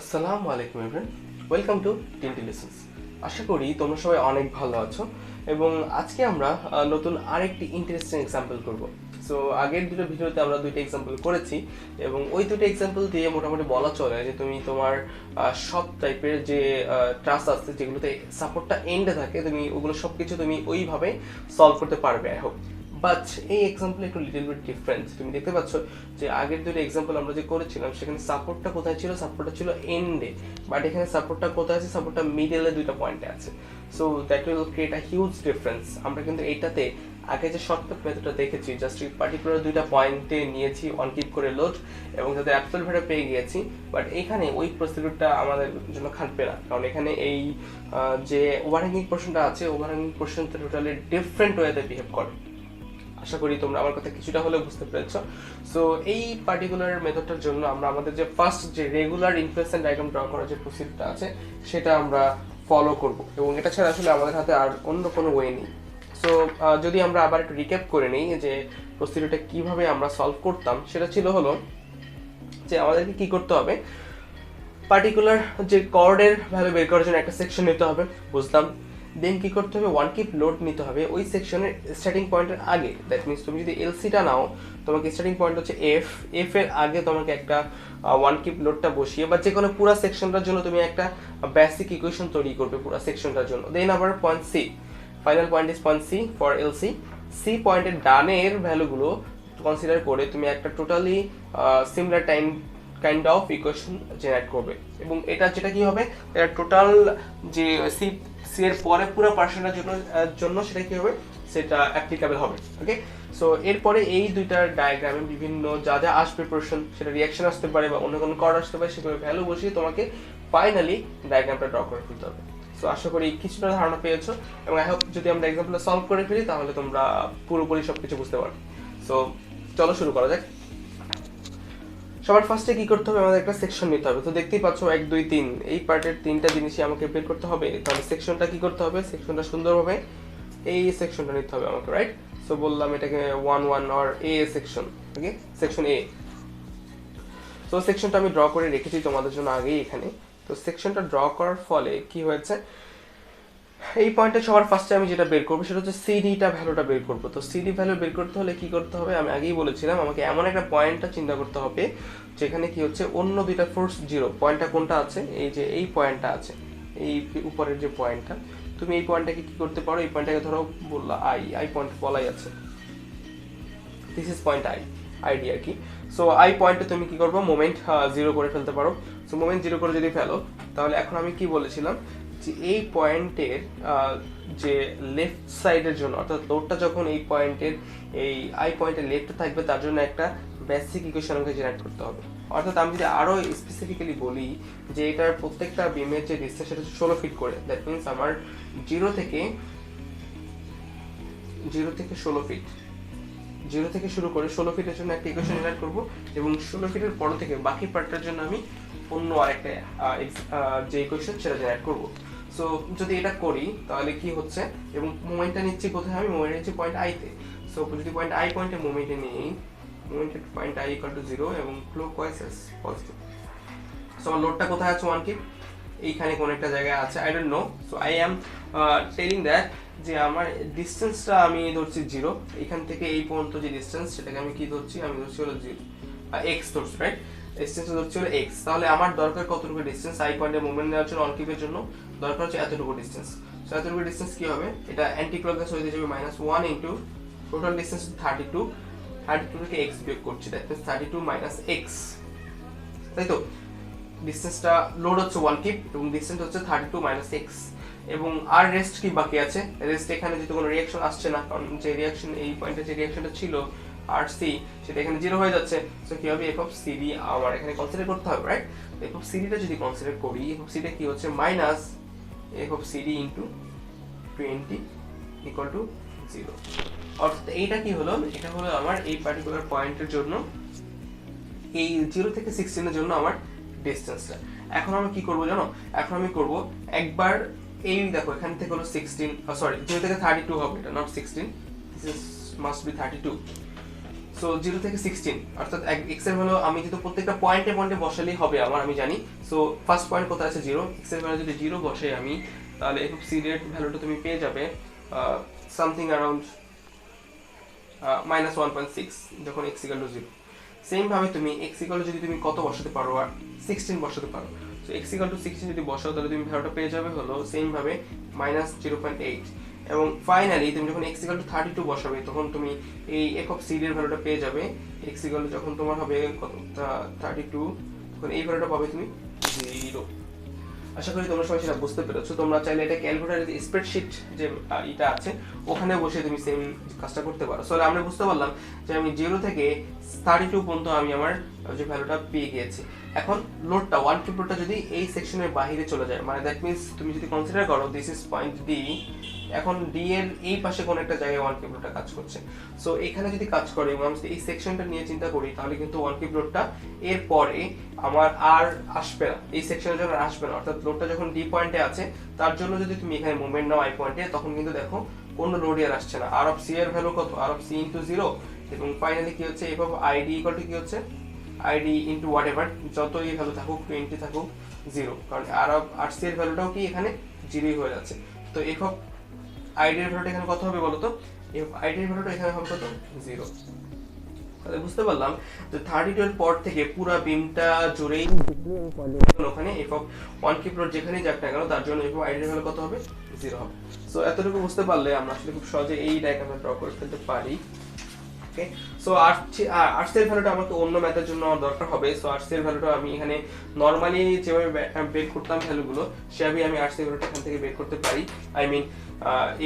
আসসালামু আলাইকুম everyone, welcome to টিনটি lessons. আশা করি তোমরা সবাই অনেক ভালো আছো এবং আজকে আমরা নতুন আরেকটি ইন্টারেস্টিং এক্সাম্পল করব। সো আগের দুটো ভিডিওতে আমরা দুইটা এক্সাম্পল করেছি এবং ওই দুটো এক্সাম্পল দিয়ে মোটামুটি বলা চলে যে তুমি তোমার সব টাইপের যে টাস্ক আছে যেগুলোতে সাপোর্টটা এন্ডে থাকে তুমি ওগুলো সব কিছু তুমি ওইভাবে সলভ করতে পারবে। I hope. বাট এই এক্সাম্পল একটু লিটল বিট ডিফারেন্স। তুমি দেখতে পাচ্ছ যে আগের দুটো এক্সাম্পল আমরা যে করেছিলাম সেখানে সাপোর্টটা কোথায় ছিল, সাপোর্টটা ছিল এন্ডে, বাট এখানে সাপোর্টটা কোথায় আছে, সাপোর্টটা মিডলে দুইটা পয়েন্টে আছে। So that will create a huge difference. আমরা কিন্তু এইটাতে আগে যে শর্টকাট মেথডটা দেখেছি, জাস্ট এই পার্টিকুলার দুইটা পয়েন্টে নিয়েছি অন কিপ করে লোড এবং যাতে অ্যাপসেল ভ্যালু পেয়ে গিয়েছি। বাট এখানে ওই প্রসিডিউরটা আমাদের জন্য খাটবে না, কারণ এখানে এই যে ওভারহ্যাঙ্গিং পোর্শনটা আছে, ওভারহ্যাঙ্গিং পোর্শনটা টোটালি ডিফারেন্ট ওয়েতে বিহেভ করে। আশা করি তোমরা আমার কথা কিছুটা হলেও বুঝতে পেরেছো। সো এই পার্টিকুলার মেথডটার জন্য আমরা আমাদের যে ফার্স্ট যে রেগুলার ইনফ্লেশন ডায়াগ্রাম ড্র করার যে প্রসিডিউরটা আছে সেটা আমরা ফলো করব এবং এটা ছাড়া আসলে আমাদের হাতে আর অন্য কোনো ওয়ে নেই। সো যদি আমরা আবার একটু রিক্যাপ করে নিই যে প্রসিডিউরটা কিভাবে আমরা সলভ করতাম, সেটা ছিল হলো যে আমাদেরকে কি করতে হবে, পার্টিকুলার যে কর্ডের ভ্যালু বের করার জন্য একটা সেকশন নিতে হবে, বুঝলাম। দেন কি করতে হবে, ওয়ান কিপ লোড নিতে হবে ওই সেকশনের স্টার্টিং পয়েন্টের আগে। দ্যাট মিনস তুমি যদি এলসিটা নাও, তোমাকে স্টার্টিং পয়েন্ট হচ্ছে এফ এর আগে তোমাকে একটা ওয়ান কিপ লোডটা বসিয়ে বা যে কোনো পুরো সেকশনটার জন্য তুমি একটা বেসিক ইকুয়েশন তৈরি করবে পুরো সেকশনটার জন্য। দেন আবার point C, final point is point C for LC. C পয়েন্টের ডানের ভ্যালুগুলো কনসিডার করে তুমি একটা totally similar time kind of equation generate করবে এবং এটা যেটা কি হবে, এটা টোটাল যে সি এর পরে পুরো পার্সেন্টের জন্য সেটা কি হবে, সেটা অ্যাপ্লিকেবল হবে। ওকে, সো এরপরে এই দুইটার ডায়াগ্রামে বিভিন্ন যা যা আসবে পোর্শন, সেটা রিয়াকশন আসতে পারে বা অন্য কোনো কর্ড আসতে পারে, সেগুলো ভ্যালু বসিয়ে তোমাকে ফাইনালি ডায়াগ্রামটা ড্র করে ফেলতে হবে। সো আশা করি কিছুটা ধারণা পেয়েছো এবং আই হোপ যদি আমরা এক্সাম্পলটা সলভ করে ফেলি তাহলে তোমরা পুরোপুরি সব কিছু বুঝতে পারবে। সো চলো শুরু করা যাক। সবার ফার্স্টে কি করতে হবে, আমাদের একটা সেকশন নিতে হবে। তো দেখতেই পাচ্ছ 1 2 3 এই পার্টের তিনটা জিনিসই আমাকে বের করতে হবে। তাহলে সেকশনটা কি করতে হবে, সেকশনটা সুন্দরভাবে এই সেকশনটা নিতে হবে আমাকে, রাইট? সো বললাম এটাকে 1 1 or A section. Okay, section A. তো সেকশনটা আমি ড্র করে রেখেছি তোমাদের জন্য আগেই এখানে। তো সেকশনটা ড্র করার ফলে কি হয়েছে, এই পয়েন্টে সবার ফার্স্টে আমি যেটা বের করবো সেটা হচ্ছে সিডিটা ভ্যালুটা বের করবো। তো সিডি ভ্যালু বের করতে হলে কি করতে হবে, আমি আগেই বলেছিলাম আমাকে এমন একটা পয়েন্টটা চিন্তা করতে হবে যেখানে কি হচ্ছে অন্য দুইটা ফোর্স জিরো। পয়েন্টটা কোনটা আছে, এই যে এই পয়েন্টটা আছে, এই উপরের যে পয়েন্টটা, তুমি এই পয়েন্টটাকে কি করতে পারো, এই পয়েন্টটাকে ধরো বললা আই পয়েন্ট বলাই আছে, দিস ইজ পয়েন্ট আইডি আর কি। সো আই পয়েন্টে তুমি কি করবো, মোমেন্ট জিরো করে ফেলতে পারো। সো মোমেন্ট জিরো করে যদি ফেলো তাহলে এখন আমি কি বলেছিলাম যে এই পয়েন্টের যে লেফট সাইডের জন্য, অর্থাৎ লোডটা যখন এই পয়েন্টের এই আই পয়েন্টের লেফটে থাকবে তার জন্য একটা বেসিক ইকুয়েশন আমাকে জেনারেট করতে হবে। অর্থাৎ আমি যদি আরও স্পেসিফিক্যালি বলি যে এটার প্রত্যেকটা বিমের যে ডিসটেন্স সেটা হচ্ছে 16 ফিট করে। দ্যাট মিনস আমার জিরো থেকে 16 ফিট, জিরো থেকে শুরু করে 16 ফিটের জন্য একটা ইকুয়েশন জেনারেট করবো এবং 16 ফিটের পর থেকে বাকি পার্টটার জন্য আমি অন্য আরেকটা যে ইকুয়েশন সেটা জেনারেট করবো। সো যদি এটা করি তাহলে কি হচ্ছে, এবং মোমেন্টটা নিচ্ছি কোথায়, আমি মোমেন্ট নিচ্ছি পয়েন্ট আইতে। সো যদি পয়েন্ট আই পয়েন্টে মোমেন্টে নিই, মোমেন্টেড পয়েন্ট আই ইকুয়াল টু 0 এবং ক্লকওয়াইজ পজিটিভ। সো আমার লোডটা কোথায় আছে, 1 কিপ এইখানে কোন একটা জায়গায় আছে, I don't know. So I am telling that যে আমার ডিস্টেন্সটা আমি ধরছি 0, এখান থেকে এই পর্যন্ত যে ডিস্টেন্স সেটাকে আমি কি ধরছি, আমি ধরছি হলো 0 এক্স ধরছি, রাইট? ডিস্টেন্স ধরছি হলো এক্স। তাহলে আমার দরকার কতটুকু ডিস্টেন্স, আই পয়েন্টে মুভমেন্ট নেওয়ার জন্য অন কিপের জন্য দরকার হচ্ছে এতটুকু ডিস্টেন্স। সো এতটুকু ডিস্টেন্স কি হবে, এটা অ্যান্টি ক্লকওয়াইজ হয়ে যাবে -1 ইনটু টোটাল ডিস্টেন্স 32 থেকে এক্স বিয়োগ করছি, দ্যাট মিন্স 32 মাইনাস এক্স, তাই তো? ডিস্টেন্সটা লোড হচ্ছে 1 কিপ এবং ডিস্টেন্স হচ্ছে 32 মাইনাস এক্স। এবং আর রেস্ট কি বাকি আছে, রেস্ট এখানে যেহেতু কোনো রিয়াকশন আসছে না, কারণ যে রিয়াকশন এই পয়েন্টে যে রিয়াকশনটা ছিল আর সি সেটা এখানে 0 হয়ে যাচ্ছে। সো কি হবে, এফ অফ সিডি আমার এখানে কনসিডার করতে হবে, রাইট? এফ অফ সিডিটা যদি কনসিডার করি, এফ অফ সিডি কি হচ্ছে minus F of CD into 20 equal to 0। অর্থাৎ এইটা কি হলো, এটা হলো আমার এই পার্টিকুলার পয়েন্টের জন্য এই 0 থেকে 16 এর জন্য আমার ডিস্টেন্সটা। এখন আমি কি করব জানো, এখন আমি করব একবার এই দেখো এখান থেকে হলো 16, সরি 0 থেকে 32 হবে, এটা not 16, this is must be 32। So 0 থেকে 16 অর্থাৎ x এর ভ্যালু আমি যেহেতু প্রত্যেকটা পয়েন্টে পয়েন্টে বসালেই হবে আমার, আমি জানি। সো ফার্স্ট পয়েন্ট কোথায় আছে 0, x এর ভ্যালু যদি 0 বসে আমি, তাহলে f of c এর ভ্যালুটা তুমি পেয়ে যাবে সামথিং অ্যারাউন্ড -1.6 যখন x = 0। সেম ভাবে তুমি x = যদি তুমি কত বসাতে পারো, 16 বসাতে পারো। সো x = 16 যদি বসাও তাহলে তুমি ভ্যালুটা পেয়ে যাবে হলো সেম ভাবে -0.8। এবং ফাইনালি তুমি যখন x = 32 বসাবে তখন তুমি এই f of c এর ভ্যালুটা পেয়ে যাবে। x = যখন তোমার হবে কত 32, তখন এই ভ্যালুটা পাবে তুমি 0। আশা করি তোমরা সবাই সেটা বুঝতে পেরেছো। তোমরা চাইলে এটা ক্যালকুলেটরের স্প্রেডশিট যে এটা আছে ওখানে বসে তুমি সেম কাজটা করতে পারো। সো আমরা বুঝতে পারলাম যে আমি 0 থেকে 32 পর্যন্ত আমি আমার যে ভ্যালুটা পেয়ে গিয়েছি। এখন লোডটা 1 কিপ লোডটা যদি এই সেকশনের বাইরে চলে যায়, মানে দ্যাট মিন্স তুমি যদি কনসিডার করো দিস ইজ পয়েন্ট ডি, এখন ডি এর এই পাশে কোন একটা জায়গায় 1 কিপ লোডটা কাজ করছে। সো এখানে যদি কাজ করে এবং আমি এই সেকশনটা নিয়ে চিন্তা করি তাহলে কিন্তু 1 কিপ লোডটা এর পরে আমার আর আসবে না, এই সেকশনে যখন আসবে না, অর্থাৎ লোডটা যখন ডি পয়েন্টে আছে তার জন্য যদি তুমি এখানে মুভমেন্ট নাও আই পয়েন্টে, তখন কিন্তু দেখো কোনো লোড আর আসছে না। আর অফ সি এর ভ্যালু কত, আর অফ সি ইনটু 0, এবং ফাইনালি কি হচ্ছে F of ID equal to কি হচ্ছে আইডি ইনটু হোয়াটএভার, যতই ভ্যালু থাকুক 20 থাকুক 0, কারণ আর অফ আর সি এর ভ্যালুটাও কি এখানে 0ই হয়ে যাচ্ছে। তো এফ অফ আইডি এর ভ্যালুটা এখানে কত হবে বলো তো, এফ আইডি এর ভ্যালুটা এখানে হবে কত 0। তাহলে বুঝতে পারলাম যে 32 এর পর থেকে পুরো বিমটা জুড়েই ওখানে এফ অফ 1 কিপ লোড যেখানেই যাক না কেন তার জন্য এফ অফ আইডি এর ভ্যালু কত হবে 0 হবে। সো এতটুকু বুঝতে পারলে আমরা আসলে খুব সহজে এই ডায়াগ্রামটা ড্র করে ফেলতে পারি। ওকে, সো আরসি এর ভ্যালুটা আমাকে অন্য ম্যাথের জন্য দরকার হবে। সো আরসি এর ভ্যালুটা আমি এখানে নরমালি যেভাবে বের করতাম ভ্যালুগুলো সেভাবেই আমি আরসি এর ভ্যালুটা এখান থেকে বের করতে পারি। আই মিন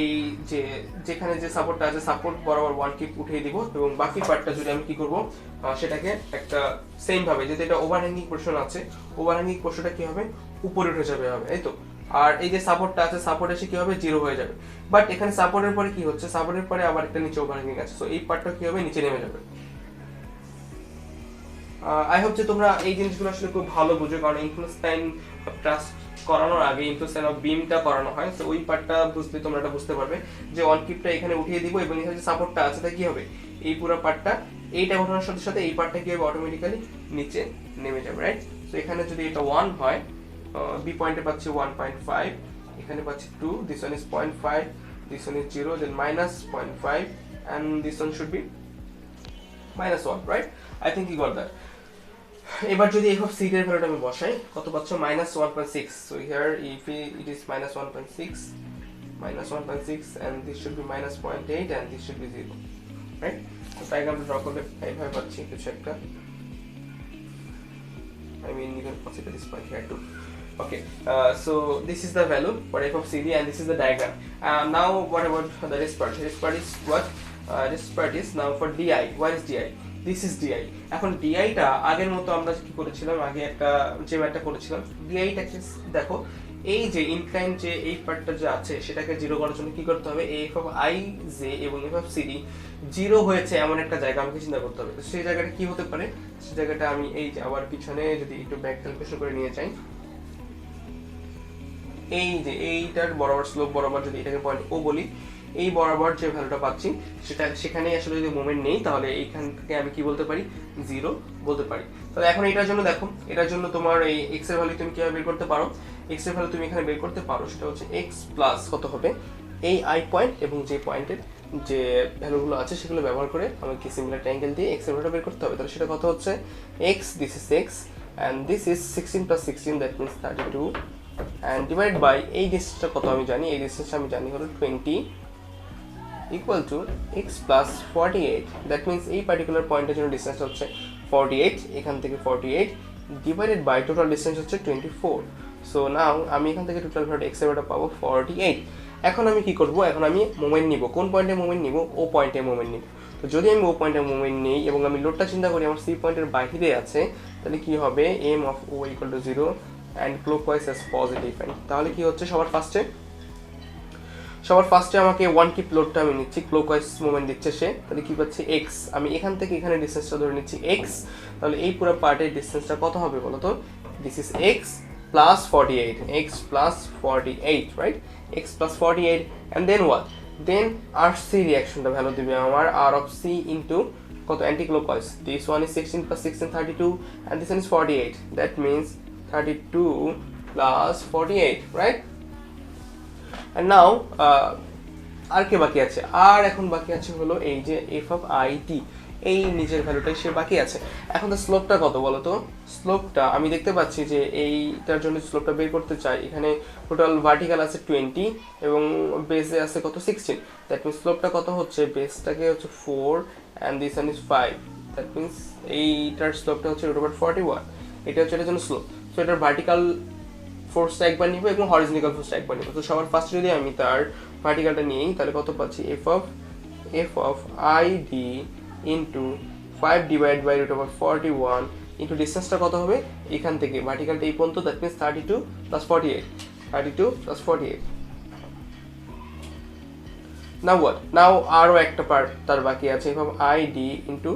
এই যে যেখানে যে সাপোর্টটা আছে সাপোর্ট বরাবর 1 কিপ উঠিয়ে দিব, এবং বাকি পার্টটা যদি আমি কি করব সেটাকে একটা সেম ভাবে, যেহেতু এটা ওভারহ্যাঙ্গিং পোরশন আছে, ওভারহ্যাঙ্গিং পোরশনটা কি হবে উপরে উঠে যাবে হবে, এই তো। আর এই যে সাপোর্টটা আছে সাপোর্ট এসে কি হবে 0 হয়ে যাবে। বাট এখানে সাপোর্টের পরে কি হচ্ছে, সাপোর্টের পরে আবার একটা নিচে ওভারহ্যাঙ্গিং আছে, সো এই পার্টটা কি হবে নিচে নেমে যাবে। আই হোপ যে তোমরা এই জিনিসগুলো আসলে খুব ভালো বুঝো, কারণ ইনক্লুসটাইন ট্রাস্ট করানোর আগে ইনক্লুসটাইন অফ বিমটা করানো হয়। তো ওই পার্টটা বুঝলে তোমরা এটা বুঝতে পারবে যে অন কিপটা এখানে উঠিয়ে দিব এবং এখানে যে সাপোর্টটা আছে তা কি হবে এই পুরো পার্টটা এইটা ওঠানোর সাথে সাথে এই পার্টটা কি হবে অটোমেটিক্যালি নিচে নেমে যাবে, রাইট। তো এখানে যদি এটা 1 হয়, বি পয়েন্টে পাচ্ছি 1.5, এখানে পাচ্ছি 2, this one is 0.5, this one is 0, then minus 0.5 and this one should be -1, right? I think you got that. এবার যদি f of c এর ভ্যালুটা আমি বসাই কত পাচ্ছ -1.6, so here if it is -1.6 and this should be -0.8 and this should be 0, right? So ডায়াগ্রামটা draw করলে এইভাবে পাচ্ছি কিছু একটা, I mean you can consider this point here too. Okay, so this is the value for f of cd and this is the diagram. Now what about the rest part? This part is what? This part is now for di. What is di? This is di. এখন di টা আগের মতো আমরা কি করেছিলাম, আগে একটা যে ম্যাথটা করেছিলাম, di টাকে দেখো এই যে ইনক্লাইন যে এই পার্টটা যে আছে সেটাকে 0 করার জন্য কি করতে হবে, f of i j এবং f of cd 0 হয়েছে এমন একটা জায়গা আমাকে চিন্তা করতে হবে। তো সেই জায়গাটা কি হতে পারে, সেই জায়গাটা আমি এই যে আবার পিছনে যদি একটু ব্যাক ক্যালকুলেশন করে নিয়ে যাই, এই যে এইটার বরাবর স্লোপ বরাবর যদি এটাকে পয়েন্ট ও বলি, এই বরাবর যে ভ্যালুটা পাচ্ছি সেটা সেখানে আসলে যদি মোমেন্ট নেই তাহলে এইখান থেকে আমি কি বলতে পারি 0 বলতে পারি। তাহলে এখন এটার জন্য দেখো, এটার জন্য তোমার এই x এর ভ্যালু তুমি কিভাবে বের করতে পারো, x এর ভ্যালু তুমি এখানে বের করতে পারো, সেটা হচ্ছে x প্লাস কত হবে এই i পয়েন্ট এবং যে পয়েন্টের যে ভ্যালুগুলো আছে সেগুলো ব্যবহার করে আমাকে সিমিলার ট্রায়াঙ্গেল দিয়ে x এর ভ্যালুটা বের করতে হবে। তাহলে সেটা কত হচ্ছে x, this is x and this is 16 plus 16, that means 32 and divided by এই ডিসটেন্সটা কত আমি জানি, এই ডিসটেন্সটা আমি জানি হলো 20 equal to x plus 48, that means এই পার্টিকুলার পয়েন্টের জন্য ডিসটেন্স হচ্ছে 48, এখান থেকে 48 divided by টোটাল ডিসটেন্স হচ্ছে 24। সো নাও আমি এখান থেকে টোটাল ভ্যালু x এর ভ্যালুটা পাবো 48। এখন আমি কি করব, এখন আমি মোমেন্ট নিব, কোন পয়েন্টে মোমেন্ট নিব, ও পয়েন্টে মোমেন্ট নিব। তো যদি আমি ও পয়েন্টে মোমেন্ট নেই এবং আমি লোডটা চিন্তা করি আমার সি পয়েন্টের বাইরে আছে, তাহলে কি হবে m of o equal to 0 and clockwise as positive, and তাহলে কি হচ্ছে সবার ফার্স্টে আমাকে 1 কিপ লোডটা আমি নিচ্ছি, ক্লকওয়াইজ মোমেন্ট দিচ্ছে সে, তাহলে কি পাচ্ছি x, আমি এখান থেকে এখানে ডিসটেন্সটা ধরে নিচ্ছি x, তাহলে এই পুরো পার্টের ডিসটেন্সটা কত হবে বলো তো, this is x plus 48, x plus 48, right? x plus 48 and then what? Then RC রিঅ্যাকশনটা ভ্যালু দিবে আমার r of c into কত anticlockwise, this one is 16 plus 16 32 and this one is 48, that means 32 plus 48, right? And now আর কে বাকি আছে, আর এখন বাকি আছে হলো এই যে এফ অফ আই টি, এই নিচের ভ্যালুটাই সে বাকি আছে। এখন তো স্লোপটা কত বলো তো? স্লোপটা আমি দেখতে পাচ্ছি যে এইটার জন্য স্লোপটা বের করতে চাই, এখানে টোটাল ভার্টিক্যাল আছে 20 এবং বেসে আছে কত 16, দ্যাট মিনস স্লোপটা কত হচ্ছে, বেসটাকে হচ্ছে 4 and this one is 5, that means এইটার স্লোপটা হচ্ছে √41, এটা হচ্ছে এটার জন্য স্লোপ। সো এটার ভার্টিক্যাল ফোর্সটা একবার নিব এবং হরিজন্টাল ফোর্সটা একবার নিব। তো সবার ফার্স্টে যদি আমি তার ভার্টিক্যালটা নিই তাহলে কত পাচ্ছি, F of I D into 5 divide by √41 into ডিস্টেন্সটা কত হবে এখান থেকে ভার্টিক্যালটা এই পর্যন্ত, that means 32 plus 48, 32 plus 48। Now what, now আরও একটা পার্ট তার বাকি আছে, F of I D into,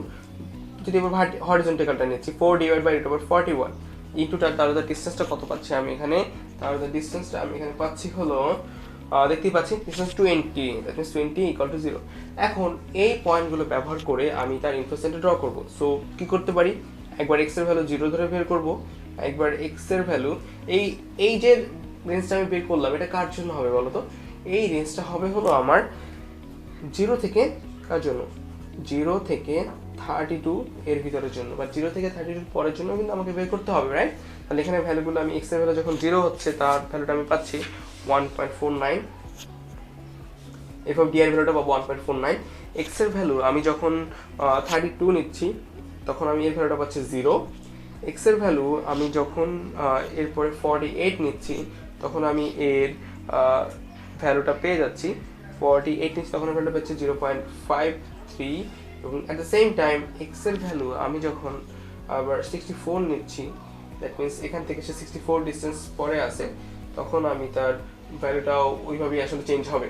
যদি এবার হরিজন্টালটা নিচ্ছি 4 ডিভাইড বাই √41 ইন্টু তার ডিস্টেন্সটা কত পাচ্ছি আমি এখানে, তার ডিস্টেন্সটা আমি এখানে পাচ্ছি হলো দেখতেই পাচ্ছি distance 20, that means 20 equal to 0। এখন এই পয়েন্টগুলো ব্যবহার করে আমি তার ইন্টারসেপ্টটা ড্র করব। সো কি করতে পারি, একবার এক্স এর ভ্যালু 0 ধরে বের করব, একবার এক্স এর ভ্যালু এই যে রেঞ্জটা আমি বের করলাম এটা কার জন্য হবে বলো তো? এই রেঞ্জটা হবে হলো আমার 0 থেকে কার জন্য, 0 থেকে 32 এর ভিতরের জন্য, বা 0 থেকে 32 পরের জন্য কিন্তু আমাকে বের করতে হবে, রাইট? তাহলে এখানে ভ্যালুগুলো আমি এক্স এর ভ্যালু যখন 0 হচ্ছে তার ভ্যালুটা আমি পাচ্ছি 1.49, এফ অফ ডি এর ভ্যালুটা পাবো 1.49, এক্স এর ভ্যালু আমি যখন 32 নিচ্ছি তখন আমি এর ভ্যালুটা পাচ্ছি 0, এক্স এর ভ্যালু আমি যখন এরপরে 48 নিচ্ছি তখন আমি এর ভ্যালুটা পেয়ে যাচ্ছি 48 নিচ্ছি, তখন ভ্যালুটা পাচ্ছি 0.53, এবং at the same time x এর ভ্যালু আমি যখন আবার 64 নিচ্ছি, দ্যাট মিনস এখান থেকে সে 64 ডিস্টেন্স পরে আসে, তখন আমি তার ভ্যালুটাও ওইভাবেই আসলে চেঞ্জ হবে।